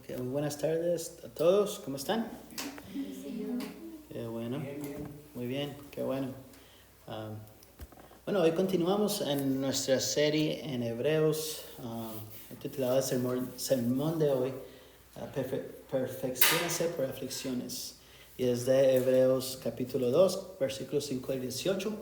Okay, muy buenas tardes a todos, ¿cómo están? Qué bueno, muy bien, qué bueno. Bueno, hoy continuamos en nuestra serie en Hebreos, titulada Sermón de hoy, Perfecciónese por aflicciones. Y es de Hebreos capítulo 2, versículos 5 al 18.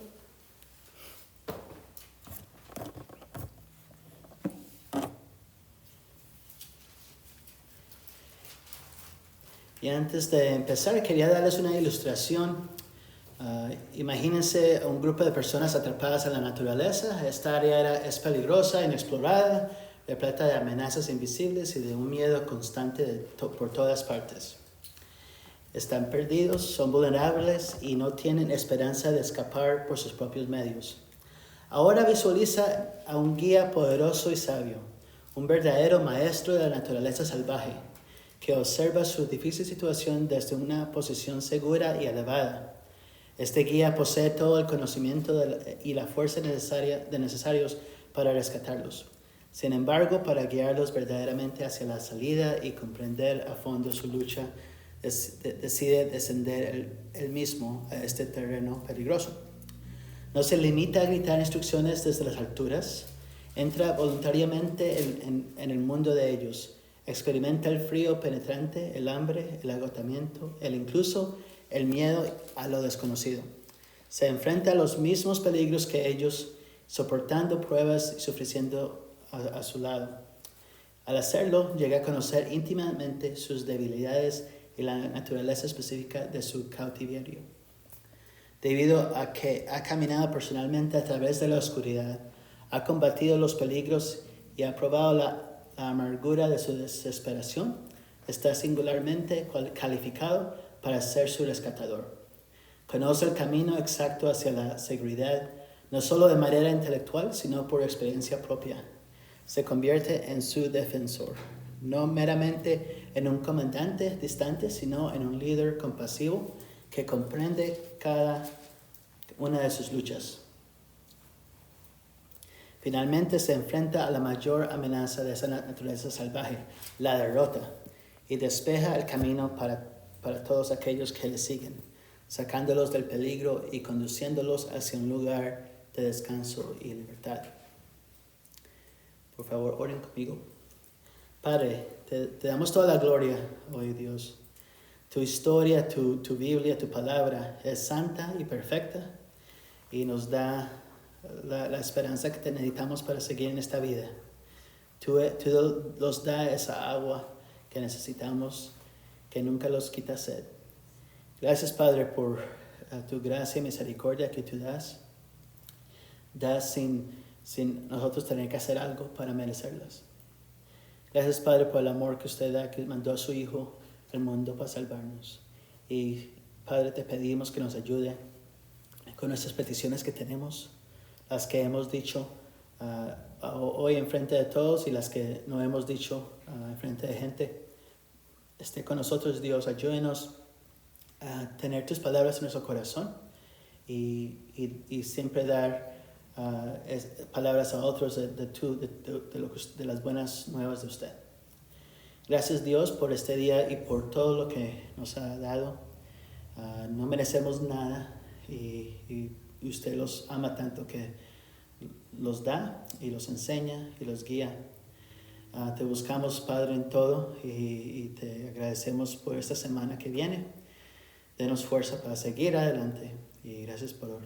Y antes de empezar, quería darles una ilustración. Imagínense un grupo de personas atrapadas en la naturaleza. Esta área es peligrosa, inexplorada, repleta de amenazas invisibles y de un miedo constante por todas partes. Están perdidos, son vulnerables y no tienen esperanza de escapar por sus propios medios. Ahora visualiza a un guía poderoso y sabio, un verdadero maestro de la naturaleza salvaje, que observa su difícil situación desde una posición segura y elevada. Este guía posee todo el conocimiento y la fuerza necesarios para rescatarlos. Sin embargo, para guiarlos verdaderamente hacia la salida y comprender a fondo su lucha, decide descender él mismo a este terreno peligroso. No se limita a gritar instrucciones desde las alturas, entra voluntariamente en el mundo de ellos. Experimenta el frío penetrante, el hambre, el agotamiento, incluso el miedo a lo desconocido. Se enfrenta a los mismos peligros que ellos, soportando pruebas y sufriendo a su lado. Al hacerlo, llega a conocer íntimamente sus debilidades y la naturaleza específica de su cautiverio. Debido a que ha caminado personalmente a través de la oscuridad, ha combatido los peligros y ha probado la amargura de su desesperación, está singularmente calificado para ser su rescatador. Conoce el camino exacto hacia la seguridad, no solo de manera intelectual, sino por experiencia propia. Se convierte en su defensor, no meramente en un comandante distante, sino en un líder compasivo que comprende cada una de sus luchas. Finalmente se enfrenta a la mayor amenaza de esa naturaleza salvaje, la derrota, y despeja el camino para todos aquellos que le siguen, sacándolos del peligro y conduciéndolos hacia un lugar de descanso y libertad. Por favor, oren conmigo. Padre, te damos toda la gloria hoy, Dios. Tu historia, tu Biblia, tu palabra es santa y perfecta y nos da la esperanza que necesitamos para seguir en esta vida. Tú nos da esa agua que necesitamos, que nunca los quita sed. Gracias, Padre, por tu gracia y misericordia que tú das. Das sin nosotros tener que hacer algo para merecerlas. Gracias, Padre, por el amor que usted da, que mandó a su Hijo al mundo para salvarnos. Y, Padre, te pedimos que nos ayude con nuestras peticiones que tenemos, las que hemos dicho hoy en frente de todos y las que no hemos dicho en frente de gente. Esté con nosotros, Dios, ayúdenos a tener tus palabras en nuestro corazón y siempre dar palabras a otros de las buenas nuevas de usted. Gracias, Dios, por este día y por todo lo que nos ha dado. No merecemos nada y usted los ama tanto que los da y los enseña y los guía. Te buscamos, Padre, en todo y te agradecemos por esta semana que viene. Denos fuerza para seguir adelante y gracias por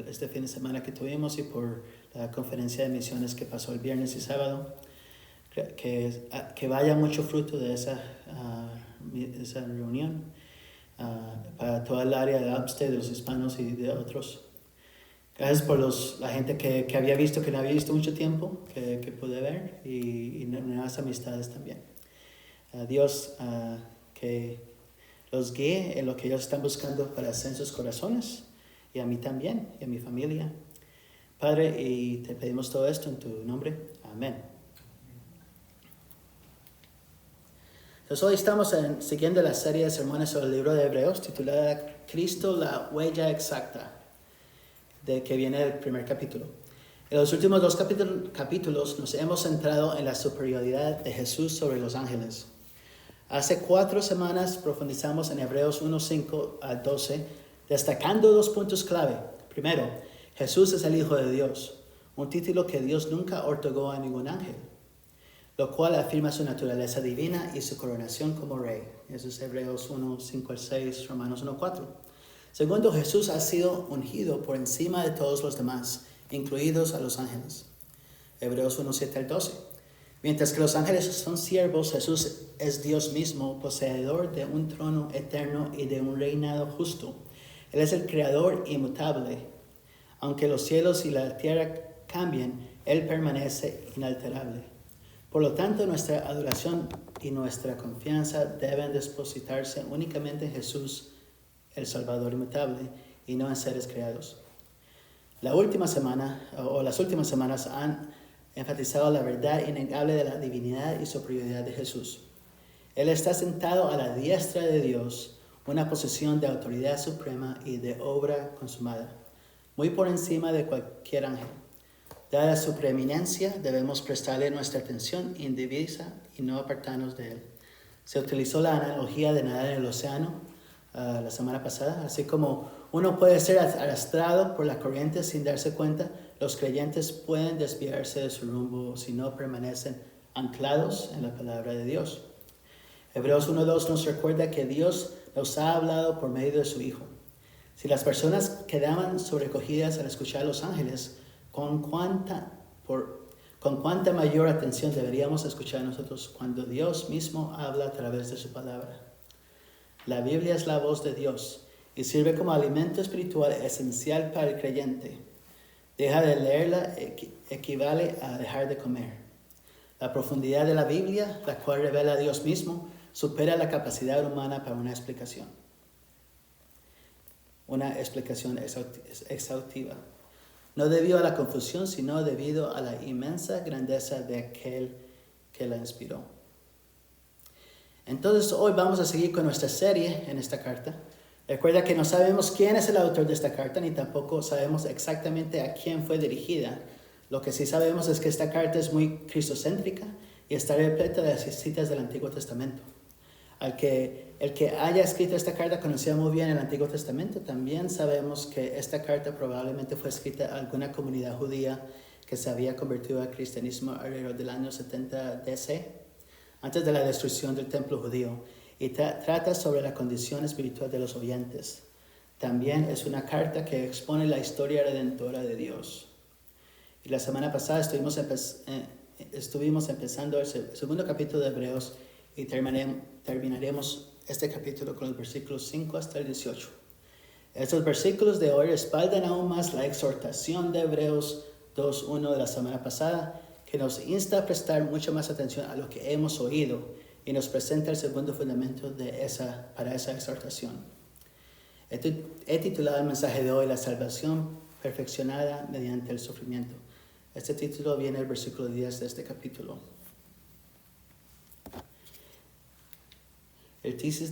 este fin de semana que tuvimos y por la conferencia de misiones que pasó el viernes y sábado. Que vaya mucho fruto de esa reunión para toda el área de Upstate, de los hispanos y de otros. Gracias por la gente que había visto, que no había visto mucho tiempo, que pude ver, y nuevas amistades también. Dios, que los guíe en lo que ellos están buscando para hacer en sus corazones, y a mí también, y a mi familia. Padre, y te pedimos todo esto en tu nombre. Amén. Entonces hoy estamos siguiendo la serie de sermones sobre el libro de Hebreos, titulada Cristo, la huella exacta, de que viene el primer capítulo. En los últimos dos capítulos nos hemos centrado en la superioridad de Jesús sobre los ángeles. Hace 4 semanas profundizamos en Hebreos 1:5 al 12, destacando 2 puntos clave. Primero, Jesús es el Hijo de Dios, un título que Dios nunca otorgó a ningún ángel, lo cual afirma su naturaleza divina y su coronación como rey. Eso es Hebreos 1:5 al 6, Romanos 1:4. Segundo, Jesús ha sido ungido por encima de todos los demás, incluidos a los ángeles. Hebreos 1:7 al 12. Mientras que los ángeles son siervos, Jesús es Dios mismo, poseedor de un trono eterno y de un reinado justo. Él es el creador inmutable. Aunque los cielos y la tierra cambien, Él permanece inalterable. Por lo tanto, nuestra adoración y nuestra confianza deben depositarse únicamente en Jesús, el Salvador inmutable, y no en seres creados. Las últimas semanas han enfatizado la verdad innegable de la divinidad y superioridad de Jesús. Él está sentado a la diestra de Dios, una posición de autoridad suprema y de obra consumada, muy por encima de cualquier ángel. Dada su preeminencia, debemos prestarle nuestra atención indivisa y no apartarnos de él. Se utilizó la analogía de nadar en el océano la semana pasada. Así como uno puede ser arrastrado por la corriente sin darse cuenta, los creyentes pueden desviarse de su rumbo si no permanecen anclados en la palabra de Dios. Hebreos 1:2 nos recuerda que Dios nos ha hablado por medio de su Hijo. Si las personas quedaban sobrecogidas al escuchar a los ángeles, con cuánta mayor atención deberíamos escuchar nosotros cuando Dios mismo habla a través de su palabra. La Biblia es la voz de Dios y sirve como alimento espiritual esencial para el creyente. Dejar de leerla equivale a dejar de comer. La profundidad de la Biblia, la cual revela a Dios mismo, supera la capacidad humana para una explicación exhaustiva. No debido a la confusión, sino debido a la inmensa grandeza de aquel que la inspiró. Entonces hoy vamos a seguir con nuestra serie en esta carta. Recuerda que no sabemos quién es el autor de esta carta, ni tampoco sabemos exactamente a quién fue dirigida. Lo que sí sabemos es que esta carta es muy cristocéntrica y está repleta de citas del Antiguo Testamento. El que haya escrito esta carta conocía muy bien el Antiguo Testamento. También sabemos que esta carta probablemente fue escrita a alguna comunidad judía que se había convertido al cristianismo alrededor del año 70 DC, antes de la destrucción del templo judío, y trata sobre la condición espiritual de los oyentes. También es una carta que expone la historia redentora de Dios. Y la semana pasada estuvimos empezando el segundo capítulo de Hebreos y terminaremos este capítulo con los versículos 5 hasta el 18. Estos versículos de hoy respaldan aún más la exhortación de Hebreos 2:1 de la semana pasada, que nos insta a prestar mucha más atención a lo que hemos oído y nos presenta el segundo fundamento para esa exhortación. He titulado el mensaje de hoy, La salvación perfeccionada mediante el sufrimiento. Este título viene del versículo 10 de este capítulo. El tesis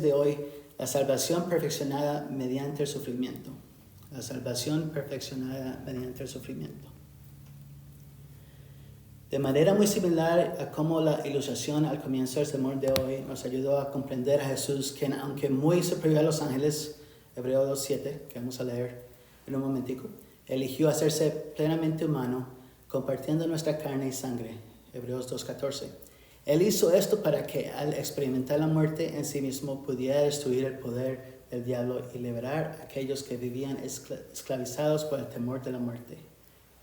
de hoy, la salvación perfeccionada mediante el sufrimiento. La salvación perfeccionada mediante el sufrimiento. De manera muy similar a como la ilustración al comienzo del sermón de hoy nos ayudó a comprender a Jesús, quien aunque muy superior a los ángeles, Hebreos 2:7, que vamos a leer en un momentico, eligió hacerse plenamente humano, compartiendo nuestra carne y sangre, Hebreos 2:14. Él hizo esto para que al experimentar la muerte en sí mismo pudiera destruir el poder del diablo y liberar a aquellos que vivían esclavizados por el temor de la muerte,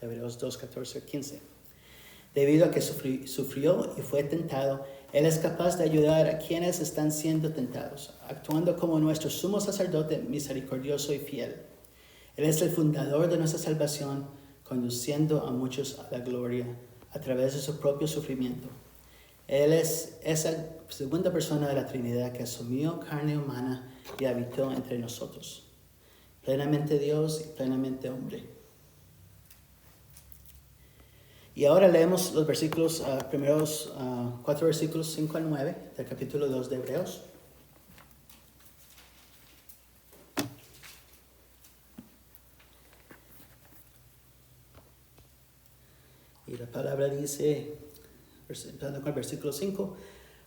Hebreos 2:14-15. Debido a que sufrió y fue tentado, Él es capaz de ayudar a quienes están siendo tentados, actuando como nuestro sumo sacerdote misericordioso y fiel. Él es el fundador de nuestra salvación, conduciendo a muchos a la gloria a través de su propio sufrimiento. Él es esa segunda persona de la Trinidad que asumió carne humana y habitó entre nosotros, plenamente Dios y plenamente hombre. Y ahora leemos los primeros 4 versículos 5 al 9 del capítulo 2 de Hebreos. Y la palabra dice, empezando con el versículo 5,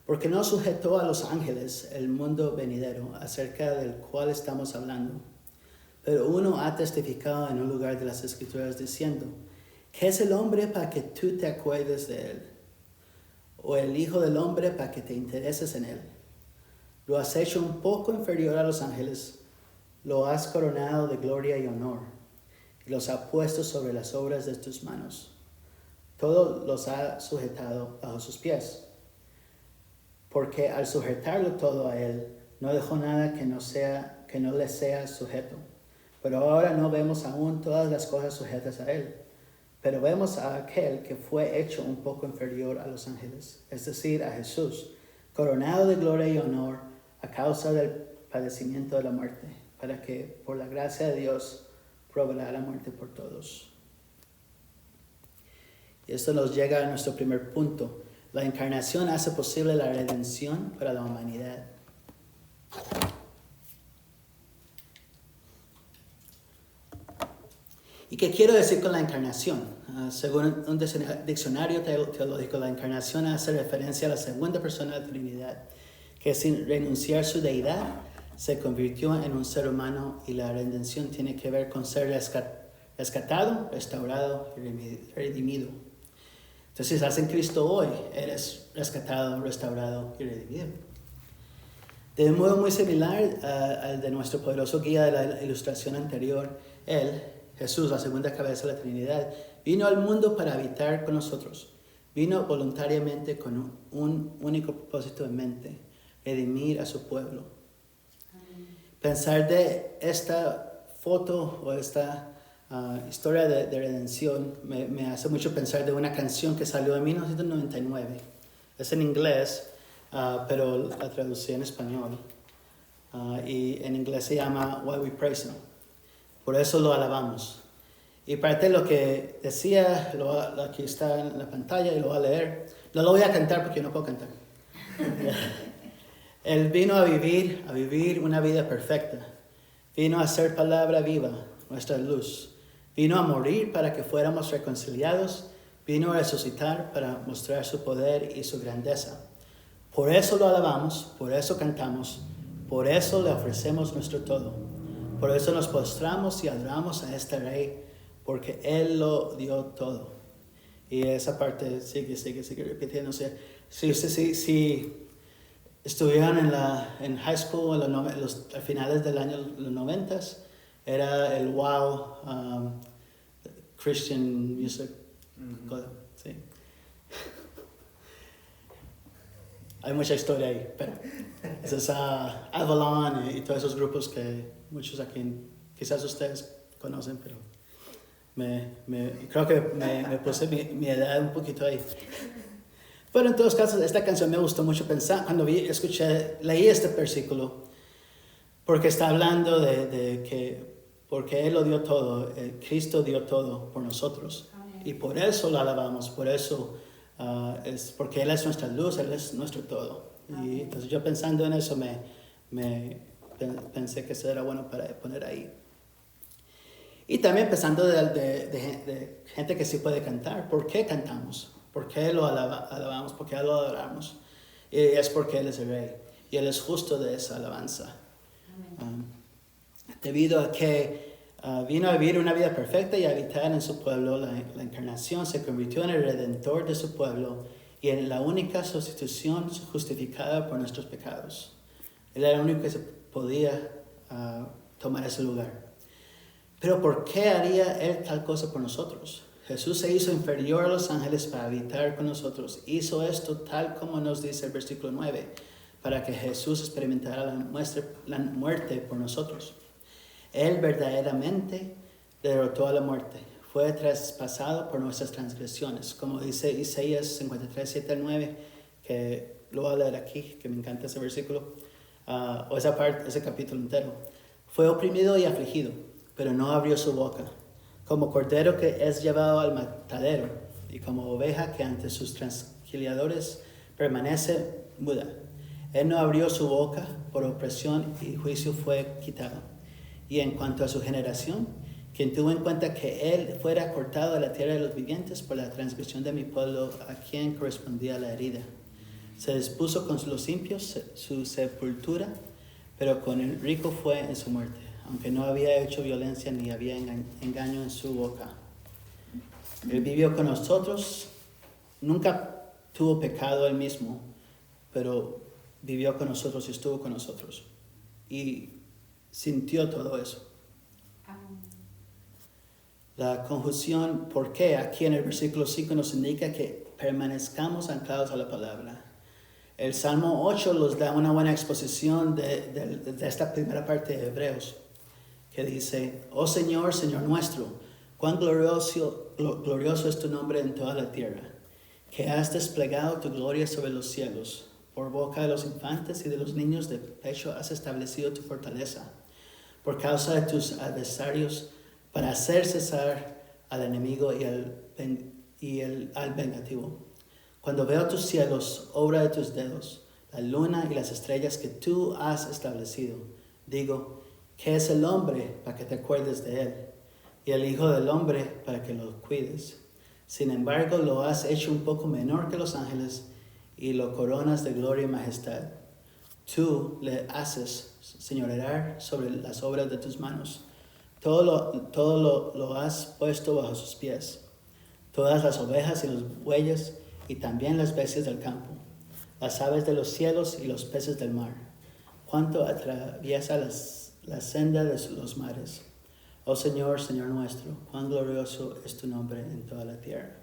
Porque no sujetó a los ángeles el mundo venidero, acerca del cual estamos hablando. Pero uno ha testificado en un lugar de las Escrituras diciendo, ¿qué es el hombre para que tú te acuerdes de él? ¿O el hijo del hombre para que te intereses en él? Lo has hecho un poco inferior a los ángeles, lo has coronado de gloria y honor, y los has puesto sobre las obras de tus manos. Todo los ha sujetado bajo sus pies. Porque al sujetarlo todo a él, no dejó nada que no le sea sujeto. Pero ahora no vemos aún todas las cosas sujetas a él, pero vemos a aquel que fue hecho un poco inferior a los ángeles, es decir, a Jesús, coronado de gloria y honor a causa del padecimiento de la muerte, para que por la gracia de Dios proveerá la muerte por todos. Y esto nos llega a nuestro primer punto. La encarnación hace posible la redención para la humanidad. ¿Y qué quiero decir con la encarnación? Según un diccionario teológico, la encarnación hace referencia a la segunda persona de la Trinidad, que sin renunciar a su deidad se convirtió en un ser humano, y la redención tiene que ver con ser rescatado, restaurado y redimido. Entonces, si estás en Cristo hoy, eres rescatado, restaurado y redimido. De un modo muy similar al de nuestro poderoso guía de la ilustración anterior, Él, Jesús, la segunda cabeza de la Trinidad, vino al mundo para habitar con nosotros. Vino voluntariamente con un único propósito en mente: redimir a su pueblo. Pensar de esta foto o esta historia de redención me hace mucho pensar de una canción que salió en 1999. Es en inglés, pero la traducí en español. Y en inglés se llama Why We Praise Him. Por eso lo alabamos. Y parte de lo que decía, aquí está en la pantalla y lo voy a leer. No lo voy a cantar porque no puedo cantar. Él vino a vivir una vida perfecta. Vino a ser palabra viva, nuestra luz. Vino a morir para que fuéramos reconciliados. Vino a resucitar para mostrar su poder y su grandeza. Por eso lo alabamos, por eso cantamos, por eso le ofrecemos nuestro todo. Por eso nos postramos y adoramos a este Rey, porque Él lo dio todo. Y esa parte sigue repitiéndose. Si estuvieron en high school a finales del año los 90, era el wow Christian music. Sí. Hay mucha historia ahí, pero ese es Avalon y todos esos grupos que muchos aquí, quizás ustedes conocen, pero creo que me puse mi edad un poquito ahí. Pero en todos casos, esta canción me gustó mucho pensar cuando leí este versículo, porque está hablando de que porque Él lo dio todo, Cristo dio todo por nosotros. Amén. Y por eso lo alabamos, por eso es porque Él es nuestra luz, Él es nuestro todo. Amén. Y entonces yo pensando en eso pensé que eso era bueno para poner ahí. Y también pensando de gente que sí puede cantar. ¿Por qué cantamos? ¿Por qué lo alabamos? ¿Por qué lo adoramos? Y es porque Él es el Rey. Y Él es justo de esa alabanza. Debido a que vino a vivir una vida perfecta y a habitar en su pueblo, la encarnación se convirtió en el redentor de su pueblo y en la única sustitución justificada por nuestros pecados. Él era el único que se podía tomar ese lugar. Pero ¿por qué haría Él tal cosa por nosotros? Jesús se hizo inferior a los ángeles para habitar con nosotros. Hizo esto tal como nos dice el versículo 9, para que Jesús experimentara la muerte por nosotros. Él verdaderamente derrotó a la muerte. Fue traspasado por nuestras transgresiones. Como dice Isaías 53, 7 al 9, que lo voy a leer aquí, que me encanta ese versículo, o esa parte, ese capítulo entero. Fue oprimido y afligido, pero no abrió su boca. Como cordero que es llevado al matadero, y como oveja que ante sus transquiladores permanece muda. Él no abrió su boca, por opresión y juicio fue quitado. Y en cuanto a su generación, quien tuvo en cuenta que Él fuera cortado de la tierra de los vivientes por la transgresión de mi pueblo, a quien correspondía la herida. Se dispuso con los impios su sepultura, pero con el rico fue en su muerte, aunque no había hecho violencia ni había engaño en su boca. Él vivió con nosotros, nunca tuvo pecado él mismo, pero vivió con nosotros y estuvo con nosotros. Y sintió todo eso. La conjunción ¿por qué? Aquí en el versículo 5 nos indica que permanezcamos anclados a la palabra. El Salmo 8 nos da una buena exposición de esta primera parte de Hebreos, que dice: Oh Señor, Señor nuestro, cuán glorioso es tu nombre en toda la tierra, que has desplegado tu gloria sobre los cielos. Por boca de los infantes y de los niños de pecho has establecido tu fortaleza, por causa de tus adversarios, para hacer cesar al enemigo y al vengativo. Cuando veo tus cielos, obra de tus dedos, la luna y las estrellas que tú has establecido, digo, ¿qué es el hombre para que te acuerdes de él? Y el hijo del hombre para que lo cuides. Sin embargo, lo has hecho un poco menor que los ángeles y lo coronas de gloria y majestad. Tú le haces señorear sobre las obras de tus manos. Todo lo has puesto bajo sus pies. Todas las ovejas y los bueyes y también las bestias del campo, las aves de los cielos y los peces del mar, cuanto atraviesa la senda de los mares. Oh Señor, Señor nuestro, cuán glorioso es tu nombre en toda la tierra.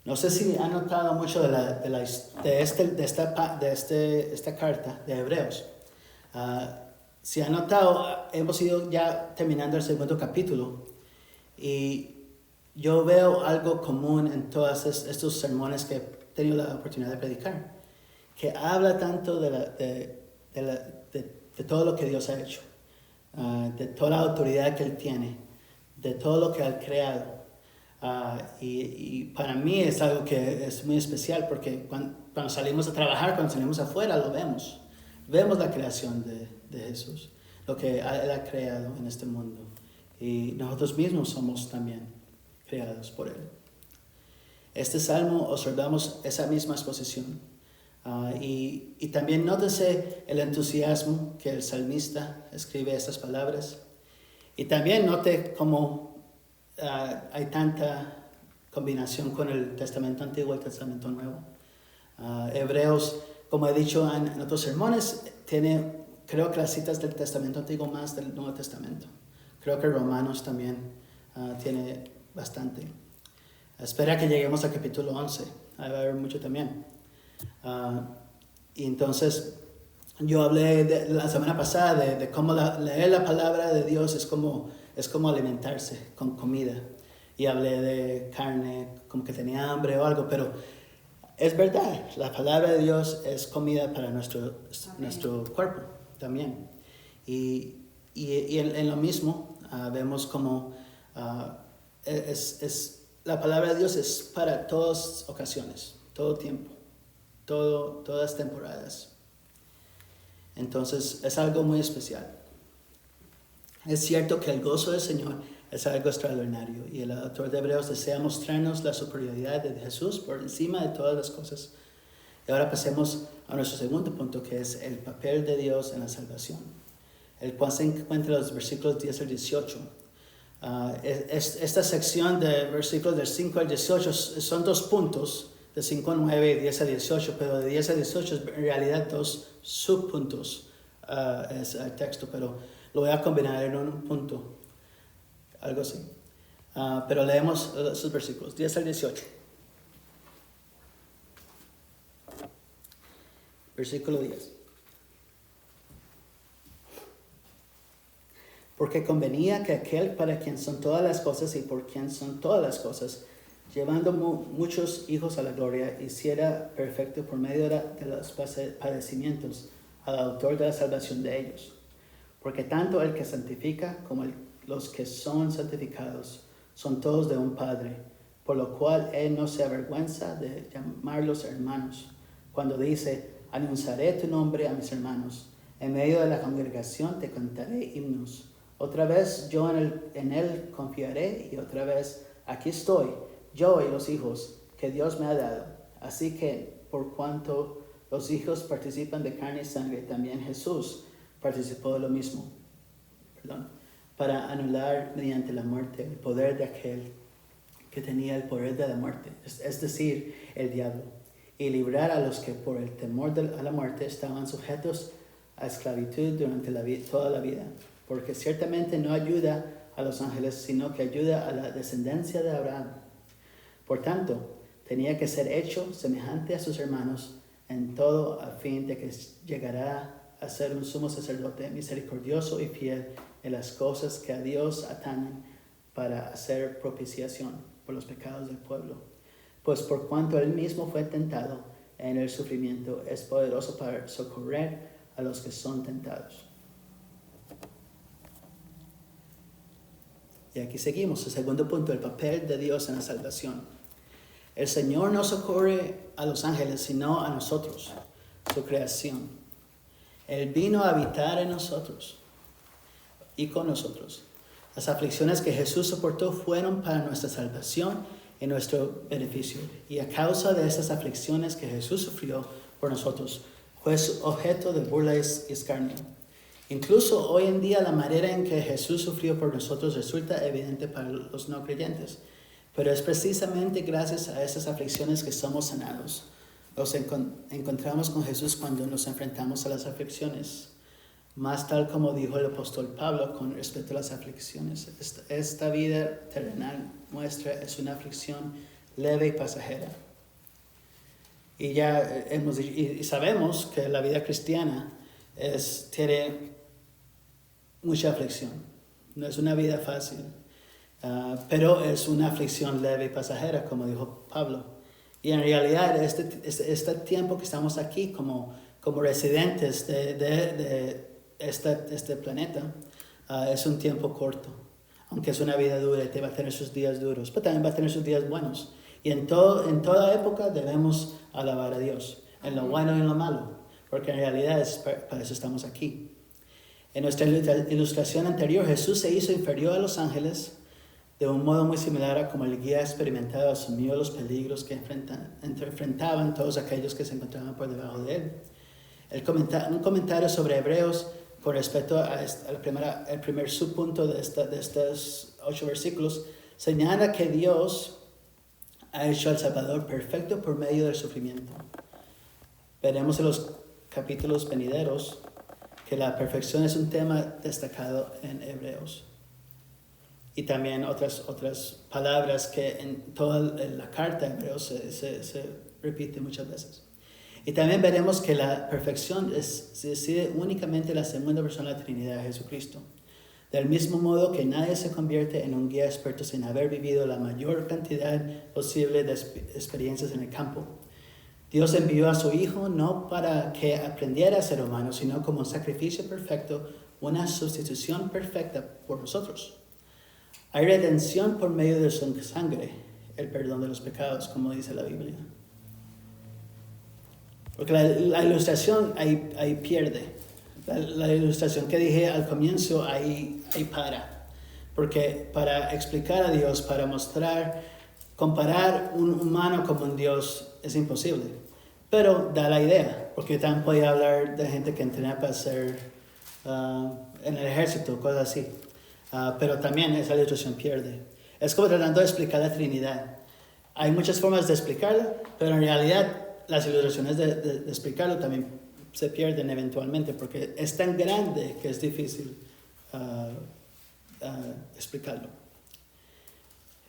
No sé si han notado mucho de esta carta de Hebreos. Si han notado, hemos ido ya terminando el segundo capítulo y yo veo algo común en todos estos sermones que he tenido la oportunidad de predicar, que habla tanto de todo lo que Dios ha hecho, de toda la autoridad que Él tiene, de todo lo que ha creado. Y para mí es algo que es muy especial porque cuando salimos a trabajar, cuando salimos afuera, lo vemos. Vemos la creación de Jesús, lo que Él ha creado en este mundo. Y nosotros mismos somos también creados por Él. Este salmo observamos esa misma exposición. Y también nótese el entusiasmo que el salmista escribe estas palabras. Y también note cómo hay tanta combinación con el Testamento Antiguo y el Testamento Nuevo. Hebreos, como he dicho en otros sermones, tiene, creo que las citas del Testamento Antiguo más del Nuevo Testamento. Creo que Romanos también tiene bastante. Espera que lleguemos al capítulo 11. Ahí va a haber mucho también. Y entonces, yo hablé la semana pasada de cómo leer la palabra de Dios es como alimentarse con comida. Y hablé de carne, como que tenía hambre o algo, pero es verdad, la palabra de Dios es comida para nuestro cuerpo también. Y en lo mismo, vemos como la palabra de Dios es para todas ocasiones, todo tiempo, todas temporadas. Entonces es algo muy especial. Es cierto que el gozo del Señor es algo extraordinario y el autor de Hebreos desea mostrarnos la superioridad de Jesús por encima de todas las cosas. Y ahora pasemos a nuestro segundo punto, que es el papel de Dios en la salvación, el cual se encuentra en los versículos 10 al 18. Esta sección de versículos del 5 al 18 son 2 puntos, de 5 a 9 y 10 a 18, pero de 10 a 18 es en realidad 2 subpuntos es el texto, pero lo voy a combinar en un punto, algo así. Pero leemos esos versículos, 10 al 18. Versículo 10. Porque convenía que aquel para quien son todas las cosas y por quien son todas las cosas, llevando muchos hijos a la gloria, hiciera perfecto por medio de los padecimientos al autor de la salvación de ellos. Porque tanto el que santifica como los que son santificados son todos de un Padre, por lo cual Él no se avergüenza de llamarlos hermanos, cuando dice, anunciaré tu nombre a mis hermanos, en medio de la congregación te cantaré himnos. Otra vez yo en él confiaré y otra vez aquí estoy, yo y los hijos que Dios me ha dado. Así que, por cuanto los hijos participan de carne y sangre, también Jesús participó de lo mismo, para anular mediante la muerte el poder de aquel que tenía el poder de la muerte, es decir, el diablo, y librar a los que por el temor a la muerte estaban sujetos a esclavitud durante toda la vida, porque ciertamente no ayuda a los ángeles, sino que ayuda a la descendencia de Abraham. Por tanto, tenía que ser hecho semejante a sus hermanos en todo, a fin de que llegara a ser un sumo sacerdote misericordioso y fiel en las cosas que a Dios atañen, para hacer propiciación por los pecados del pueblo. Pues por cuanto él mismo fue tentado en el sufrimiento, es poderoso para socorrer a los que son tentados. Y aquí seguimos, el segundo punto, el papel de Dios en la salvación. El Señor no socorre a los ángeles, sino a nosotros, su creación. Él vino a habitar en nosotros y con nosotros. Las aflicciones que Jesús soportó fueron para nuestra salvación y nuestro beneficio. Y a causa de esas aflicciones que Jesús sufrió por nosotros, fue objeto de burla y escarnio. Incluso hoy en día la manera en que Jesús sufrió por nosotros resulta evidente para los no creyentes. Pero es precisamente gracias a esas aflicciones que somos sanados. Nos encontramos con Jesús cuando nos enfrentamos a las aflicciones. Más tal como dijo el apóstol Pablo con respecto a las aflicciones. Esta vida terrenal nuestra es una aflicción leve y pasajera. Y ya y sabemos que la vida cristiana tiene mucha aflicción. No es una vida fácil, pero es una aflicción leve y pasajera, como dijo Pablo. Y en realidad este tiempo que estamos aquí como residentes de este planeta es un tiempo corto, aunque es una vida dura y te va a tener sus días duros, pero también va a tener sus días buenos. Y en toda época debemos alabar a Dios, en lo bueno y en lo malo, porque en realidad para eso estamos aquí. En nuestra ilustración anterior, Jesús se hizo inferior a los ángeles de un modo muy similar a como el guía experimentado asumió los peligros que enfrentaban todos aquellos que se encontraban por debajo de él. Un comentario sobre Hebreos con respecto al primer subpunto de estos 8 versículos señala que Dios ha hecho al Salvador perfecto por medio del sufrimiento. Veremos en los capítulos venideros que la perfección es un tema destacado en Hebreos. Y también otras palabras que en toda la carta de Hebreos se repite muchas veces. Y también veremos que la perfección se decide únicamente en la segunda persona de la Trinidad, Jesucristo. Del mismo modo que nadie se convierte en un guía experto sin haber vivido la mayor cantidad posible de experiencias en el campo. Dios envió a su Hijo no para que aprendiera a ser humano, sino como un sacrificio perfecto, una sustitución perfecta por nosotros. Hay redención por medio de su sangre, el perdón de los pecados, como dice la Biblia. Porque la ilustración ahí pierde. La ilustración que dije al comienzo ahí para. Porque para explicar a Dios, para comparar un humano con un Dios es imposible. Pero da la idea, porque también podía hablar de gente que entrena para ser en el ejército, cosas así. Pero también esa ilustración pierde. Es como tratando de explicar la Trinidad. Hay muchas formas de explicarla, pero en realidad las ilustraciones de explicarlo también se pierden eventualmente porque es tan grande que es difícil explicarlo.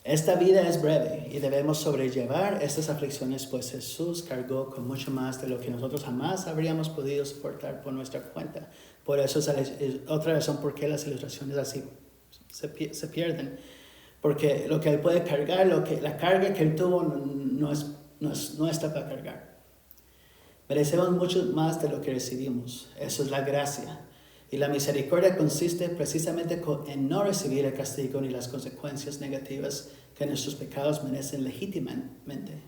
Esta vida es breve y debemos sobrellevar estas aflicciones, pues Jesús cargó con mucho más de lo que nosotros jamás habríamos podido soportar por nuestra cuenta. Por eso es otra razón por qué las ilustraciones así se pierden. Porque lo que él puede cargar, la carga que él tuvo no está para cargar. Merecemos mucho más de lo que recibimos. Eso es la gracia. Y la misericordia consiste precisamente en no recibir el castigo ni las consecuencias negativas que nuestros pecados merecen legítimamente.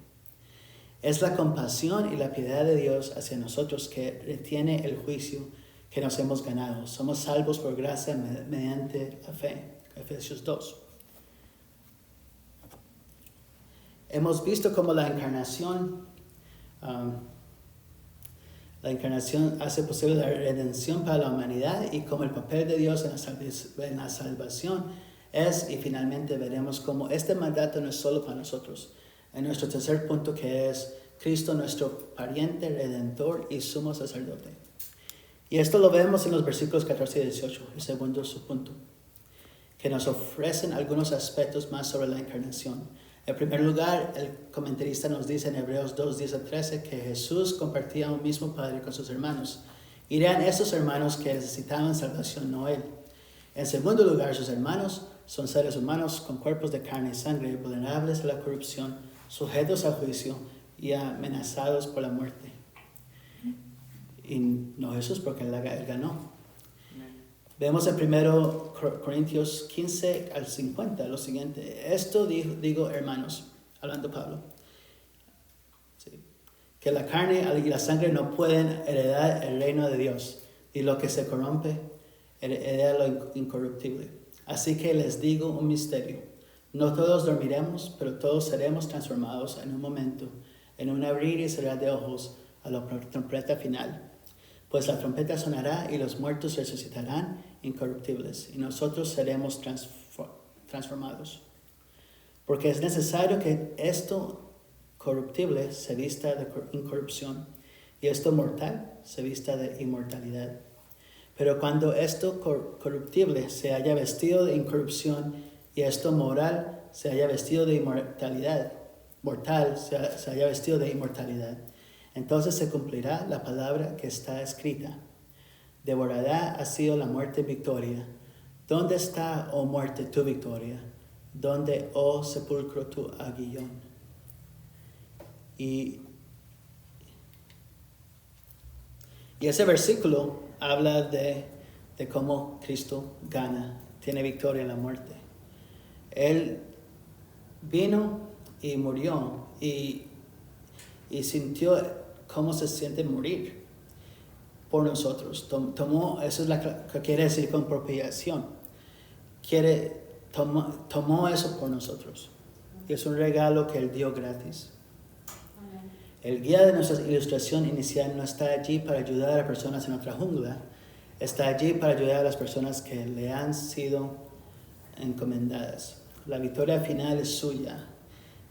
Es la compasión y la piedad de Dios hacia nosotros que retiene el juicio que nos hemos ganado. Somos salvos por gracia mediante la fe. Efesios 2. Hemos visto cómo la encarnación La encarnación hace posible la redención para la humanidad y como el papel de Dios en la salvación es, y finalmente veremos cómo este mandato no es solo para nosotros. En nuestro tercer punto, que es Cristo nuestro pariente, redentor y sumo sacerdote. Y esto lo vemos en los versículos 14 y 18, el segundo subpunto, que nos ofrecen algunos aspectos más sobre la encarnación. En primer lugar, el comentarista nos dice en Hebreos 2, 10 a 13 que Jesús compartía un mismo Padre con sus hermanos. Y eran esos hermanos que necesitaban salvación, no Él. En segundo lugar, sus hermanos son seres humanos con cuerpos de carne y sangre, vulnerables a la corrupción, sujetos al juicio y amenazados por la muerte. Y no Jesús, porque Él ganó. Vemos en 1 Corintios 15 al 50 lo siguiente. Esto digo, hermanos, hablando Pablo, ¿sí?, que la carne y la sangre no pueden heredar el reino de Dios, y lo que se corrompe hereda lo incorruptible. Así que les digo un misterio. No todos dormiremos, pero todos seremos transformados en un momento, en un abrir y cerrar de ojos, a la trompeta final. Pues la trompeta sonará y los muertos resucitarán incorruptibles y nosotros seremos transformados. Porque es necesario que esto corruptible se vista de incorrupción y esto mortal se vista de inmortalidad. Pero cuando esto corruptible se haya vestido de incorrupción y esto moral se haya vestido de inmortalidad, se haya vestido de inmortalidad, entonces se cumplirá la palabra que está escrita. Devorará ha sido la muerte victoria. ¿Dónde está, oh muerte, tu victoria? ¿Dónde, oh sepulcro, tu aguijón? Y ese versículo habla de cómo Cristo gana, tiene victoria en la muerte. Él vino y murió y sintió cómo se siente morir por nosotros. Eso es lo que quiere decir con propiciación. Tomó eso por nosotros. Y es un regalo que Él dio gratis. El guía de nuestra ilustración inicial no está allí para ayudar a personas en otra jungla. Está allí para ayudar a las personas que le han sido encomendadas. La victoria final es suya.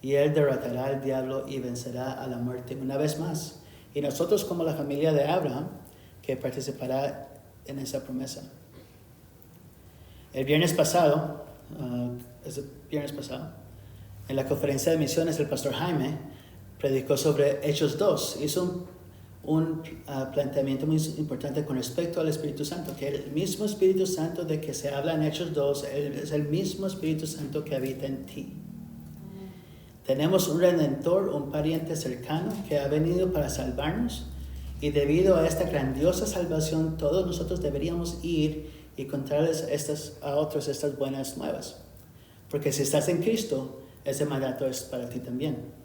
Y Él derrotará al diablo y vencerá a la muerte una vez más. Y nosotros, como la familia de Abraham, que participará en esa promesa. El viernes pasado, en la conferencia de misiones, el pastor Jaime predicó sobre Hechos 2. Hizo un planteamiento muy importante con respecto al Espíritu Santo, que el mismo Espíritu Santo de que se habla en Hechos 2 es el mismo Espíritu Santo que habita en ti. Tenemos un redentor, un pariente cercano que ha venido para salvarnos, y debido a esta grandiosa salvación todos nosotros deberíamos ir y contarles a otros estas buenas nuevas. Porque si estás en Cristo, ese mandato es para ti también.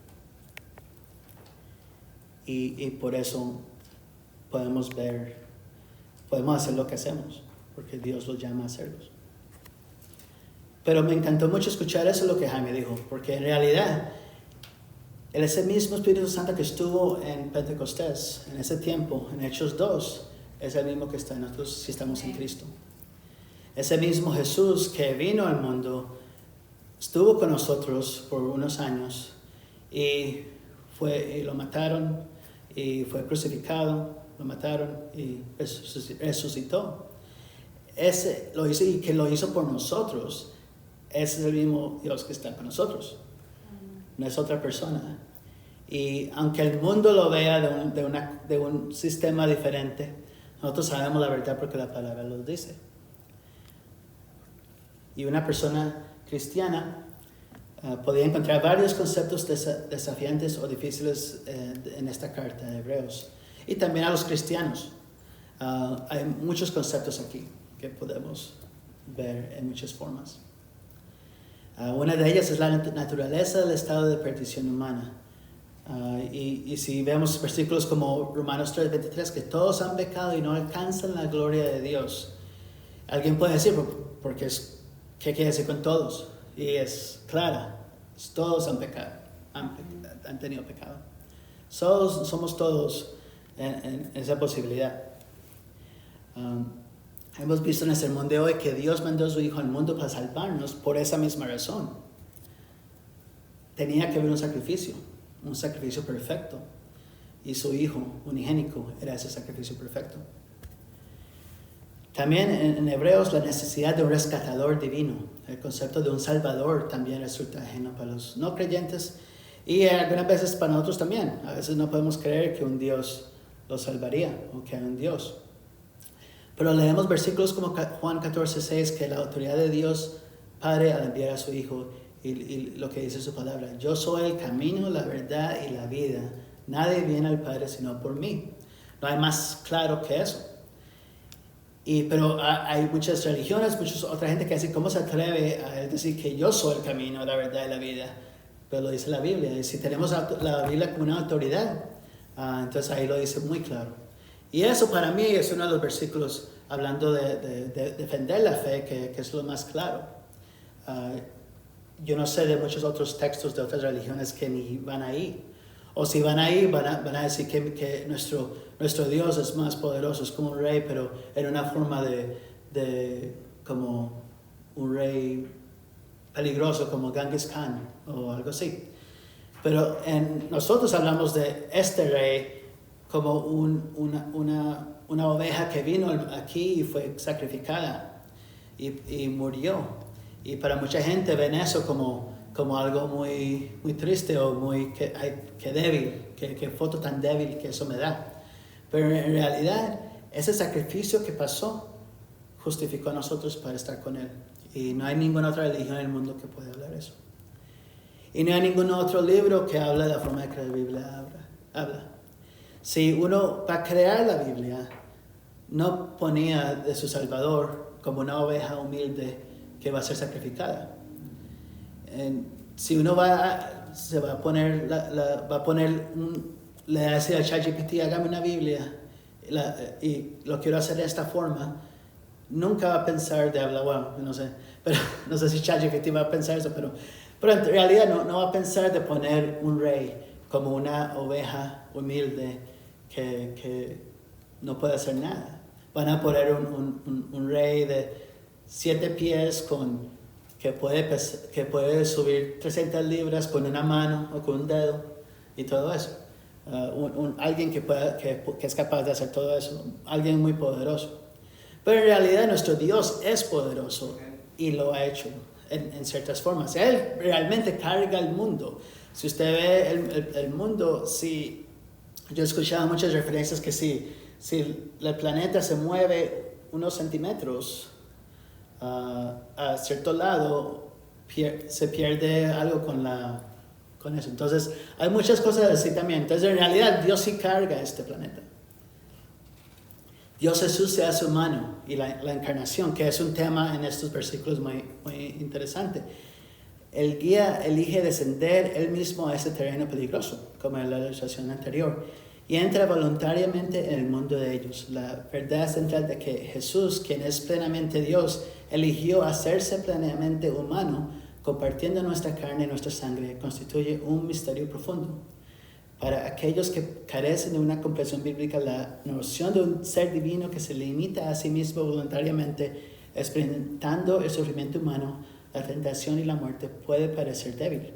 Y por eso podemos hacer lo que hacemos, porque Dios los llama a hacerlos. Pero me encantó mucho escuchar eso, lo que Jaime dijo, porque en realidad ese mismo Espíritu Santo que estuvo en Pentecostés, en ese tiempo, en Hechos 2, es el mismo que está en nosotros si estamos en Cristo. Ese mismo Jesús que vino al mundo, estuvo con nosotros por unos años y lo mataron y fue crucificado, lo mataron y resucitó. Ese lo hizo, y que lo hizo por nosotros. Ese es el mismo Dios que está con nosotros. No es otra persona. Y aunque el mundo lo vea de un sistema diferente, nosotros sabemos la verdad porque la palabra lo dice. Y una persona cristiana podía encontrar varios conceptos desafiantes o difíciles en esta carta de Hebreos. Y también a los cristianos. Hay muchos conceptos aquí que podemos ver en muchas formas. Una de ellas es la naturaleza del estado de perdición humana. Y si vemos versículos como Romanos 3:23, que todos han pecado y no alcanzan la gloria de Dios. Alguien puede decir, ¿qué quiere decir con todos? Y es clara, todos han pecado, han tenido pecado. Somos todos en esa posibilidad. Hemos visto en el sermón de hoy que Dios mandó a su Hijo al mundo para salvarnos por esa misma razón. Tenía que haber un sacrificio perfecto. Y su Hijo unigénico era ese sacrificio perfecto. También en Hebreos la necesidad de un rescatador divino. El concepto de un salvador también resulta ajeno para los no creyentes y algunas veces para nosotros también. A veces no podemos creer que un Dios los salvaría o que hay un Dios. Pero leemos versículos como Juan 14:6, que la autoridad de Dios Padre al enviar a su Hijo y lo que dice su palabra. Yo soy el camino, la verdad y la vida. Nadie viene al Padre sino por mí. No hay más claro que eso. Pero hay muchas religiones, otra gente que dice, ¿cómo se atreve a decir que yo soy el camino, la verdad y la vida? Pero lo dice la Biblia. Y si tenemos la Biblia como una autoridad, entonces ahí lo dice muy claro. Y eso para mí es uno de los versículos hablando de defender la fe, que es lo más claro. Yo no sé de muchos otros textos de otras religiones que ni van ahí. O si van ahí, van a decir que nuestro Dios es más poderoso, es como un rey, pero en una forma de como un rey peligroso, como Genghis Khan o algo así. Pero nosotros hablamos de este rey como una oveja que vino aquí y fue sacrificada y murió. Y para mucha gente ven eso como algo muy triste o que débil, que foto tan débil que eso me da. Pero en realidad, ese sacrificio que pasó justificó a nosotros para estar con Él. Y no hay ninguna otra religión en el mundo que pueda hablar eso. Y no hay ningún otro libro que habla de la forma que la Biblia habla. Si uno, para crear la Biblia, no ponía de su Salvador como una oveja humilde que va a ser sacrificada. Si uno se va a poner, le dice a ChatGPT, hágame una Biblia, y lo quiero hacer de esta forma, nunca va a pensar de hablar, bueno, no sé, pero no sé si ChatGPT va a pensar eso, pero en realidad no va a pensar de poner un rey como una oveja humilde que no puede hacer nada. Van a poner un rey de 7 pies que puede subir 300 libras con una mano o con un dedo y todo eso. Alguien que es capaz de hacer todo eso, alguien muy poderoso. Pero en realidad nuestro Dios es poderoso y lo ha hecho en ciertas formas. Él realmente carga el mundo. Si usted ve el mundo, yo he escuchado muchas referencias que si el planeta se mueve unos centímetros a cierto lado, se pierde algo con eso. Entonces, hay muchas cosas así también. Entonces, en realidad, Dios sí carga este planeta. Dios Jesús se hace humano y la encarnación, que es un tema en estos versículos muy, muy interesante. El guía elige descender él mismo a ese terreno peligroso, como en la ilustración anterior, y entra voluntariamente en el mundo de ellos. La verdad central de que Jesús, quien es plenamente Dios, eligió hacerse plenamente humano, compartiendo nuestra carne y nuestra sangre, constituye un misterio profundo. Para aquellos que carecen de una comprensión bíblica, la noción de un ser divino que se limita a sí mismo voluntariamente, experimentando el sufrimiento humano, la tentación y la muerte, puede parecer débil.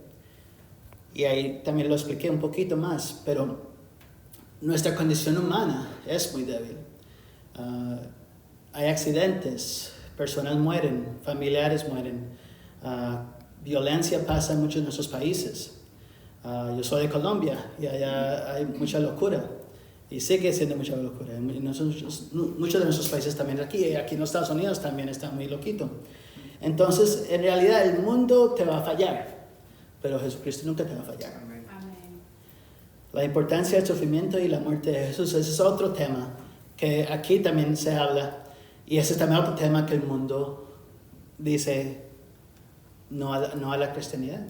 Y ahí también lo expliqué un poquito más, pero nuestra condición humana es muy débil. Hay accidentes, personas mueren, familiares mueren, violencia pasa en muchos de nuestros países. Yo soy de Colombia y allá hay mucha locura y sigue siendo mucha locura. Muchos de nuestros países también aquí en los Estados Unidos también está muy loquito. Entonces, en realidad el mundo te va a fallar, pero Jesucristo nunca te va a fallar. Amén. La importancia del sufrimiento y la muerte de Jesús, ese es otro tema que aquí también se habla, y ese es también otro tema que el mundo dice no a la cristianidad.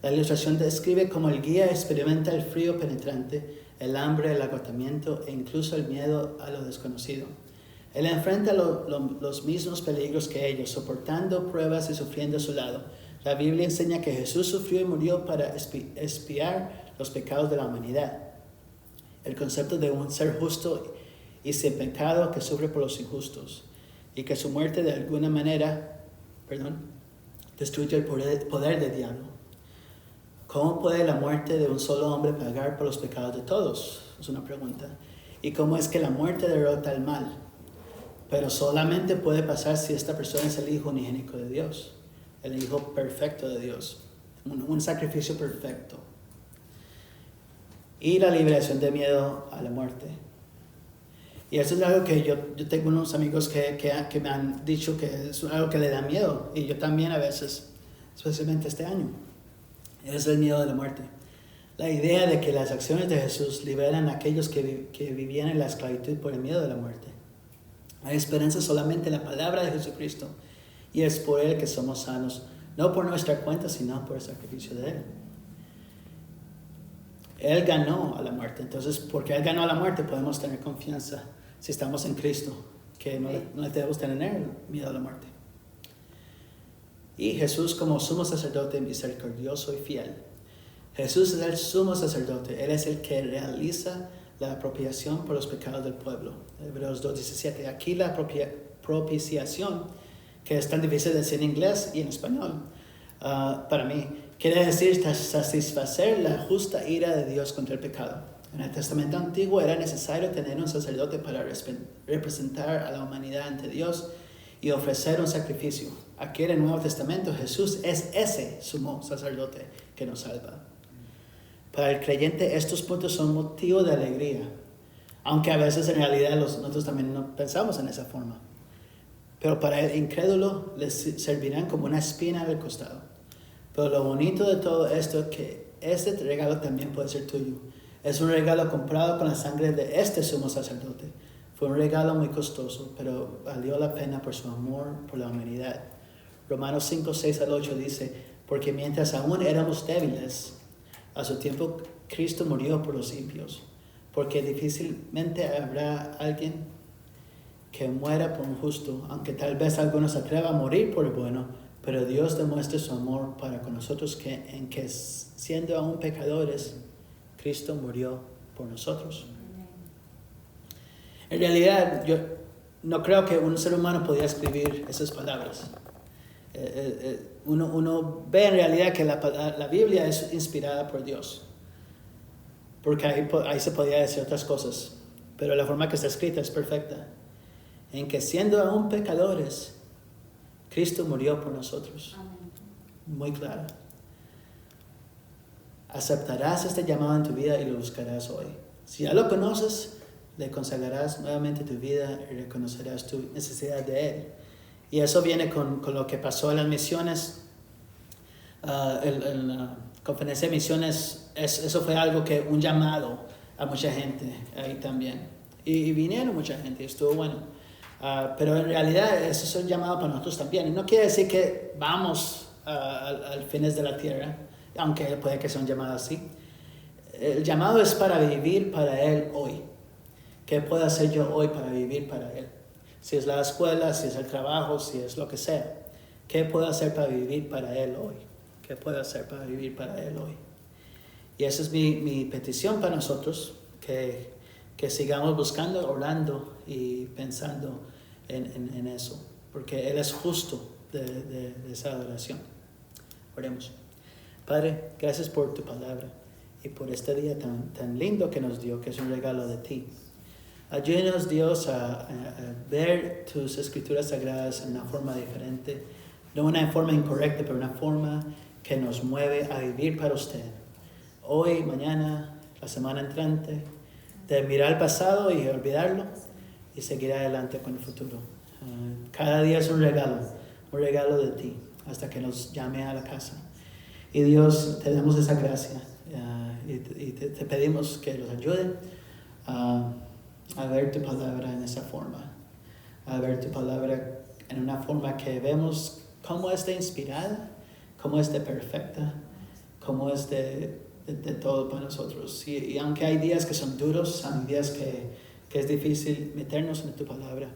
La ilustración describe cómo el guía experimenta el frío penetrante, el hambre, el agotamiento e incluso el miedo a lo desconocido. Él enfrenta los mismos peligros que ellos, soportando pruebas y sufriendo a su lado. La Biblia enseña que Jesús sufrió y murió para expiar los pecados de la humanidad. El concepto de un ser justo y sin pecado que sufre por los injustos y que su muerte de alguna manera, destruye el poder del diablo. ¿Cómo puede la muerte de un solo hombre pagar por los pecados de todos? Es una pregunta. ¿Y cómo es que la muerte derrota al mal? Pero solamente puede pasar si esta persona es el Hijo unigénito de Dios, el Hijo perfecto de Dios, un sacrificio perfecto. Y la liberación de miedo a la muerte. Y eso es algo que yo tengo unos amigos que me han dicho que es algo que le da miedo. Y yo también a veces, especialmente este año. Es el miedo de la muerte. La idea de que las acciones de Jesús liberan a aquellos que vivían en la esclavitud por el miedo de la muerte. Hay esperanza solamente en la palabra de Jesucristo. Y es por Él que somos sanos. No por nuestra cuenta, sino por el sacrificio de Él. Él ganó a la muerte. Entonces, porque Él ganó a la muerte, podemos tener confianza si estamos en Cristo, que no le debemos tener miedo a la muerte. Y Jesús como sumo sacerdote misericordioso y fiel. Jesús es el sumo sacerdote. Él es el que realiza la apropiación por los pecados del pueblo. Hebreos 2:17. Aquí la propiciación, que es tan difícil de decir en inglés y en español, para mí, quiere decir satisfacer la justa ira de Dios contra el pecado. En el Testamento Antiguo era necesario tener un sacerdote para representar a la humanidad ante Dios y ofrecer un sacrificio. Aquí en el Nuevo Testamento Jesús es ese sumo sacerdote que nos salva. Para el creyente estos puntos son motivo de alegría, aunque a veces en realidad nosotros también no pensamos en esa forma. Pero para el incrédulo les servirán como una espina del costado. Pero lo bonito de todo esto es que este regalo también puede ser tuyo. Es un regalo comprado con la sangre de este sumo sacerdote. Fue un regalo muy costoso, pero valió la pena por su amor por la humanidad. Romanos 5:6-8 dice, porque mientras aún éramos débiles, a su tiempo Cristo murió por los impíos, porque difícilmente habrá alguien que muera por un justo, aunque tal vez algunos se atrevan a morir por el bueno, pero Dios demuestra su amor para con nosotros, en que siendo aún pecadores, Cristo murió por nosotros. En realidad, yo no creo que un ser humano podía escribir esas palabras. Uno ve en realidad que la Biblia es inspirada por Dios, porque ahí se podía decir otras cosas, pero la forma que está escrita es perfecta, en que siendo aún pecadores, Cristo murió por nosotros. Muy clara. Aceptarás este llamado en tu vida y lo buscarás hoy. Si ya lo conoces, le consagrarás nuevamente tu vida y reconocerás tu necesidad de Él. Y eso viene con lo que pasó en las misiones, en la conferencia de misiones. Eso fue algo que, un llamado a mucha gente ahí también. Y vinieron mucha gente y estuvo bueno. Pero en realidad eso es un llamado para nosotros también. Y no quiere decir que vamos al fines de la tierra, aunque puede que sea un llamado así. El llamado es para vivir para Él hoy. ¿Qué puedo hacer yo hoy para vivir para Él? Si es la escuela, si es el trabajo, si es lo que sea. ¿Qué puedo hacer para vivir para Él hoy? ¿Qué puedo hacer para vivir para Él hoy? Y esa es mi petición para nosotros, que sigamos buscando, orando y pensando en eso. Porque Él es justo de esa adoración. Oremos. Padre, gracias por tu palabra y por este día tan lindo que nos dio, que es un regalo de ti. Ayúdanos, Dios, a ver tus escrituras sagradas en una forma diferente, no una forma incorrecta, pero una forma que nos mueve a vivir para usted. Hoy, mañana, la semana entrante, de mirar el pasado y olvidarlo y seguir adelante con el futuro. Cada día es un regalo de ti, hasta que nos llame a la casa. Y Dios, te damos esa gracia y te pedimos que nos ayude a ver tu palabra en esa forma, a ver tu palabra en una forma que vemos cómo es de inspirada, cómo es de perfecta, cómo es de todo para nosotros. Y aunque hay días que son duros, hay días que es difícil meternos en tu palabra,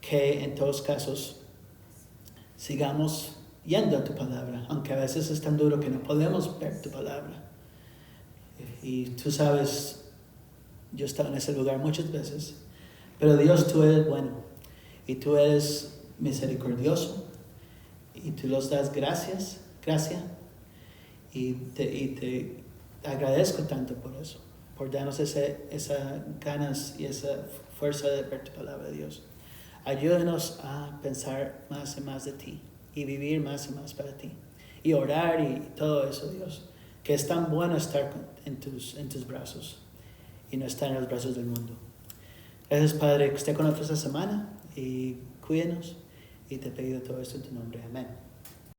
que en todos casos sigamos yendo a tu palabra, aunque a veces es tan duro que no podemos ver tu palabra. Y tú sabes Yo he estado en ese lugar muchas veces. Pero Dios, tú eres bueno. Y tú eres misericordioso. Y tú los das gracia. Y te agradezco tanto por eso. Por darnos esas ganas y esa fuerza de ver tu palabra, Dios. Ayúdanos a pensar más y más de ti. Y vivir más y más para ti. Y orar y todo eso, Dios. Que es tan bueno estar en tus brazos. Y no estar en los brazos del mundo. Gracias, Padre, que esté con nosotros esta semana. Y cuídenos. Y te he pedido todo esto en tu nombre. Amén.